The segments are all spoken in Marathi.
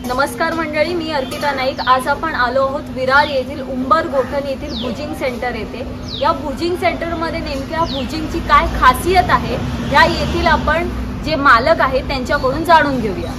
नमस्कार मंडळी, मी अर्पिता नाईक। आज आपण आलो आहोत विरार येथील उंबर गोठण येथील भुजिंग सेंटर येथे। या भुजिंग सेंटरमध्ये नेमक्या भुजिंगची काय खासियत आहे या येथील आपण जे मालक आहेत त्यांच्याकडून जाणून घेऊया।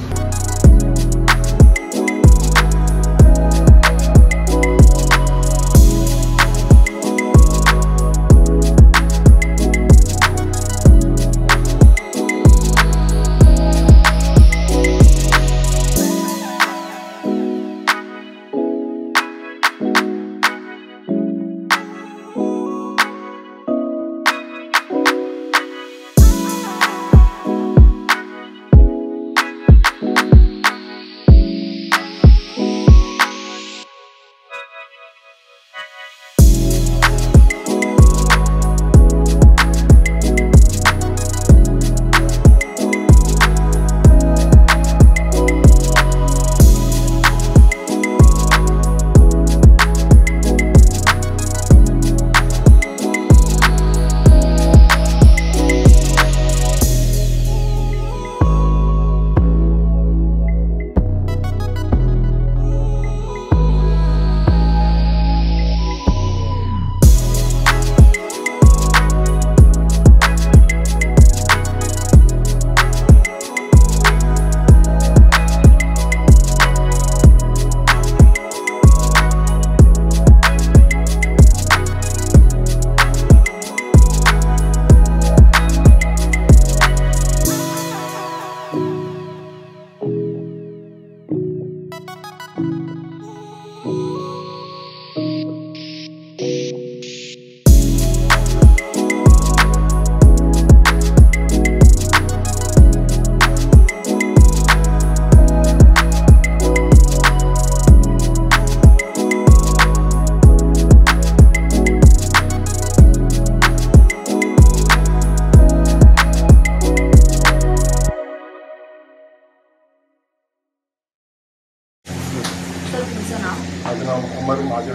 माझं नाव उमर माझे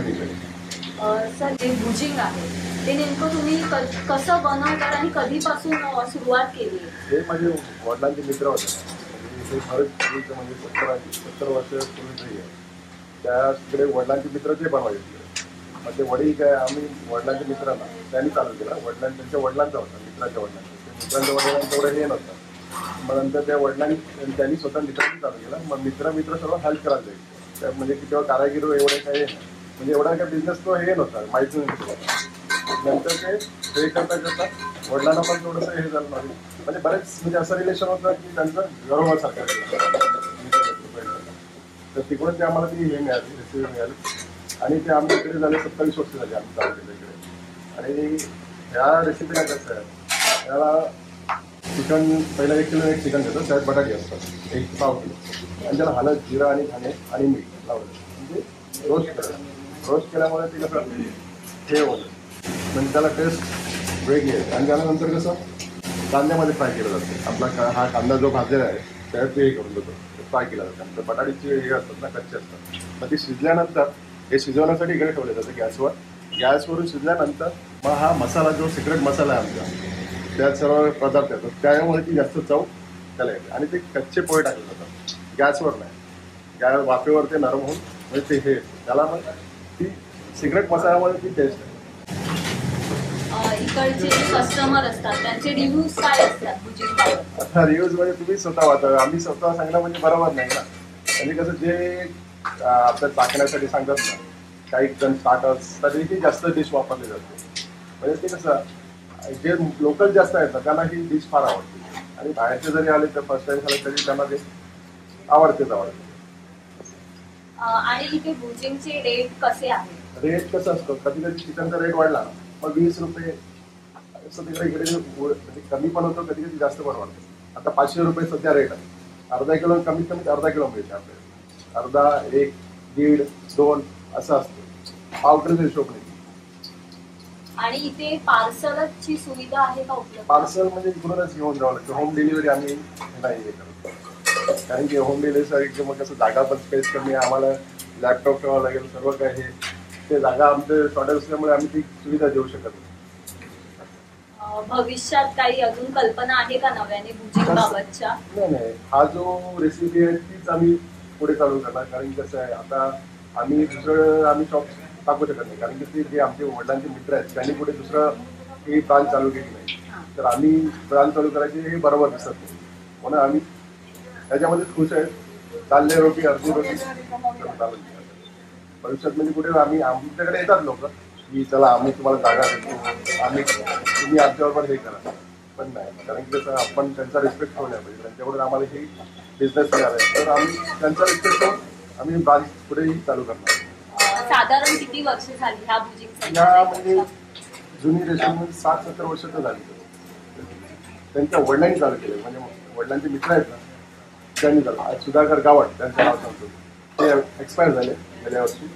सर, जे भुजिंग आहे ते नेमकं तुम्ही कसं बनवतात आणि कधीपासून सुरुवात केली? हे माझे वडिलांचे मित्र होते। ते बरेच म्हणजे 70 वर्षापूर्वी त्याकडे वडिलांचे मित्र ते बनवायचे। मग ते वडील काय आम्ही वडिलांच्या मित्रांना त्यांनी चालू केलं। त्यांच्या वडिलांचा होता, मित्राच्या वडिलांचा। मित्रांच्या वडिलांचं एवढं हे नव्हतं। मग नंतर त्या वडिलांनी त्यांनी स्वतः मित्रांनी चालू केलं। मग मित्र सर्व हेल्प करायला जाईल। म्हणजे की तेव्हा कारागीर एवढे काही म्हणजे एवढा काय बिझनेस तो हे नव्हता, माहिती नव्हतं। नंतर ते करता करता वडिलांना पण थोडंसं हे झालं म्हणजे बरेच म्हणजे असं रिलेशन होतं की त्यांचं गौरवासारखं। तर तिकडून ते आम्हाला ती हे मिळाली, रेसिपी मिळाली आणि ते आम्ही इकडे झाले 27 वर्ष झाली आम्ही चालू केलं इकडे। आणि ह्या रेसिपीला कसं आहे, त्याला चिकन पहिला 1 किलो चिकन घेतो, त्यात बटाटे असतात 1 पाव किलो आणि त्याला हळद, जिरा आणि धणे आणि मीठ लावलं म्हणजे रोस्ट केल्यामुळे ते कसं हे होतं म्हणजे त्याला टेस्ट वेगळी आहे। आणि त्यानंतर कसं कांद्यामध्ये फ्राय केलं जातं। आपला हा कांदा जो भाजलेला आहे त्यात ते हे करून देतो, फ्राय केला जातं। नंतर बटाट्याची हे असतात ना, कच्चे असतात, मग ती शिजल्यानंतर हे शिजवण्यासाठी इकडे ठेवले जातं गॅसवर। गॅसवरून शिजल्यानंतर मग हा मसाला जो सिक्रेट मसाला आहे आमचा, त्यात सर्व पदार्थ येतात, त्यामुळे ती जास्त चव त्याला येते। आणि ते कच्चे पोहे टाकले जातात, गॅसवर नाही, गॅस वाफेवर ते नरम होऊन म्हणजे ते हे त्याला मग ती सिक्रेट मसाल्यामुळे ती टेस्ट आहे। इकडचे जे कस्टमर असतात त्यांचे रिव्ह्यूज काय असतात भुजिंगबाबत? आता रिव्ह्यूज म्हणजे तुम्ही स्वतः वाचा, आम्ही स्वतः सांगणं म्हणजे बरोबर नाही ना। म्हणजे कसं जे आपल्या चाकण्यासाठी सांगतात ना, काही जण स्टार्टर्स तरीही जास्त डिश वापरली जाते। म्हणजे ते कसं जे लोकल जास्त आहेत ना त्यांना ही डिश फार आवडते। आणि बाहेरचे जरी आले तर फर्स्ट टाइम झाले तरी त्यांना ते आवडते। आणि इथे भुजिंगचे रेट कसे आहेत? रेट कसं असतो, कधी कधी चिकनचा रेट वाढला मग 20 रुपये असं तिकडे इकडे म्हणजे कमी पण होतो, कधी कधी जास्त पण वाढतो। आता 500 रुपये सध्या रेट आहे। अर्धा किलो कमीत कमी अर्धा किलो मिळते आपल्याला, अर्धा 1, 1.5, 2 असं असतं, पाव किलोचा हिशोब नाही। आणि इथे पार्सलची सुविधा आहे का उपलब्ध? पार्सल म्हणजे इकडूनच घेऊन जावं लागतं, होम डिलिव्हरी आम्ही नाही हे करतो। कारण की होम डिलिव्हरीसाठी मग कसं जागा पण स्पेस कमी आहे, आम्हाला लॅपटॉप ठेवावं लागेल, सर्व काय हे ते जागा आमचं शॉर्टेज असल्यामुळे आम्ही ती सुविधा देऊ शकत नाही। भविष्यात काही अजून कल्पना आहे का नव्याने भुजिंग बाबतच्या? नाही, हा जो रेसिपी आहे तीच आम्ही पुढे चालू करणार. कारण कसं आहे, आता आम्ही दुसरं आम्ही शॉप टाकू शकत नाही, कारण की ते जे आमचे वडिलांचे मित्र आहेत त्यांनी पुढे दुसरं ही ब्रांच चालू केली नाही, तर आम्ही ब्रांच चालू करायची हे बरोबर दिसत नाही. म्हणून आम्ही त्याच्यामध्ये खुश आहे. चालले रोटी अर्धी रोटी चालू. भविष्यात म्हणजे कुठे आम्ही आमच्याकडे येतात लोक की चला आम्ही तुम्हाला जागा देतो, आम्ही तुम्ही आमच्याबरोबर हे करा, पण नाही. कारण की कसं आपण त्यांचा रिस्पेक्ट ठेवला पाहिजे. त्यांच्याकडून आम्हाला ही बिझनेस मिळाला आहे, तर आम्ही त्यांचा रिस्पेक्ट ठेवून आम्ही ब्रांच पुढेही चालू करणार. साधारण किती वर्ष झाली ह्या भुजिंग या म्हणजे जुनी रेस्टॉरंट 60-70 वर्ष तर झाली. त्यांच्या वडिलांनी चालू केले, म्हणजे वडिलांचे मित्र आहेत ना त्यांनी चालू. आज सुधाकर गावट त्यांचं नाव सांगतो, ते एक्सपायर झाले गेल्या वर्षी.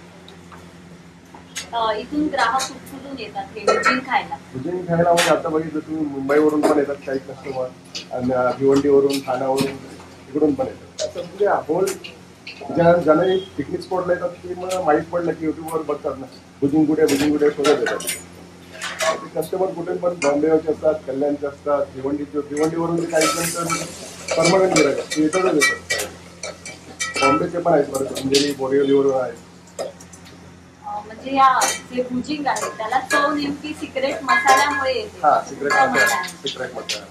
इथून ग्राहक कुठून येतात हे भुजिंग खायला? भुजिंग खायला म्हणजे आता बघितलं तुम्ही मुंबईवरून पण येतात काही कस्टमर, आणि भिवंडीवरून, ठाण्यावरून, इकडून पण येतात. असं म्हणजे होल ज्यांना पिकनिक स्पॉटला येतात ते मग माहीत पडलं की युट्यूबवर बघतात ना भुजिंग कुठे शोधत येतात. ते कस्टमर कुठे पण बॉम्बेवरचे असतात, कल्याणचे असतात, भिवंडीवरून काही तर परमनंट गिरायक ते येतातच येतात. बॉम्बेचे पण आहेत, बरं अंधेरी बोरिवलीवरून आहेत. म्हणजे या जे भुजिंग आहे त्याला चव नेमकी सिक्रेट मसाल्यामुळे येते. हा, सिक्रेट मसाला.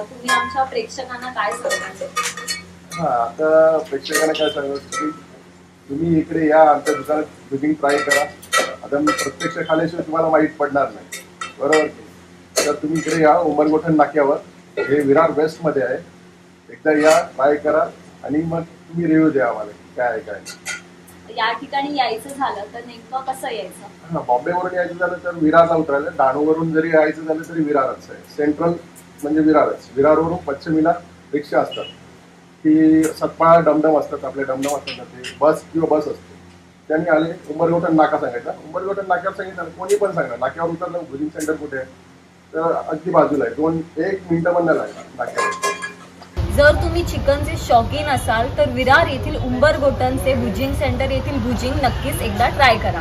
तुम्ही आमच्या प्रेक्षकांना काय सांगाल? हा, आता प्रेक्षकांना काय सांगायचं की तुम्ही इकडे या, आमच्या दुकानात भुजिंग ट्राय करा. आता मी प्रत्यक्ष खाल्याशिवाय तुम्हाला माहीत पडणार नाही, बरोबर. तर तुम्ही इकडे या, उंबरगोठण नाक्यावर, हे विरार वेस्टमध्ये आहे. एकदा या, ट्राय करा आणि मग तुम्ही रिव्ह्यू द्या आम्हाला काय आहे काय. या ठिकाणी यायचं झालं तर नेमकं कसं यायचं? हा, बॉम्बेवरून यायचं झालं तर विरारला उतरायला. डहाणूवरून जरी यायचं झालं तरी विरारच आहे. सेंट्रल म्हणजे विरारच. विरारवरून पश्चिमेला रिक्षा असतात, ती सतपाळ डमडम असतात, आपले डमडम असतात ना, ते बस किंवा बस असते. त्यांनी आले, उंबरगोठण नाका सांगायचा. उंबरगोठण नाक्यावर सांगितलं, कोणी पण सांगा नाक्यावर उतरलं भुजिंग सेंटर कुठे आहे, तर अगदी बाजूला आहे. 1 मिनिटं पण नाही लागणार नाक्यावर. जर तुम्ही चिकनचे शौकीन असाल तर विरार येथील उंबरगोठणचे भुजिंग सेंटर येथील भुजिंग नक्कीच एकदा ट्राय करा.